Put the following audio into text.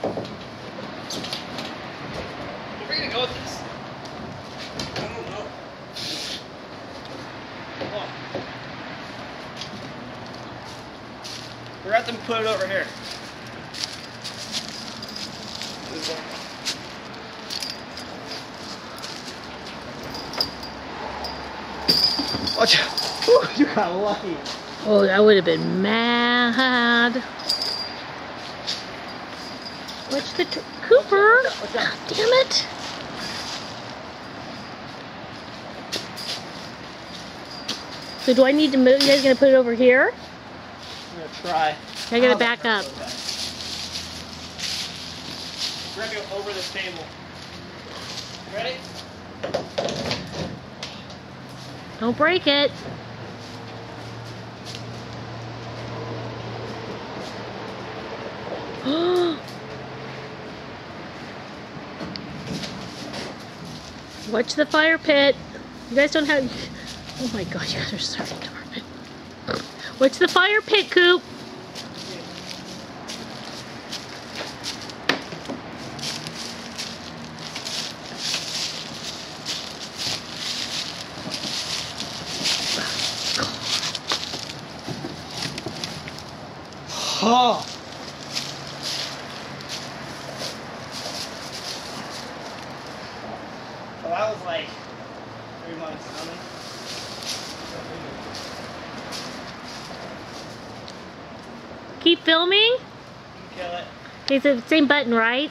Where are we gonna go with this? I don't know. Come on. We're at them put it over here. Watch out. Whew, you got lucky. Oh, I would have been mad. Watch the Cooper. Watch out. God damn it. So do I need to move? You guys gonna put it over here? I'm gonna try. I gotta back up. We're gonna go over this table. Ready? Don't break it. Watch the fire pit. You guys don't have... Oh my god, you guys are so retarded. Watch the fire pit, Coop. Oh. Well, that was like 3 months coming. Keep filming. Kill it. Okay, so the same button, right?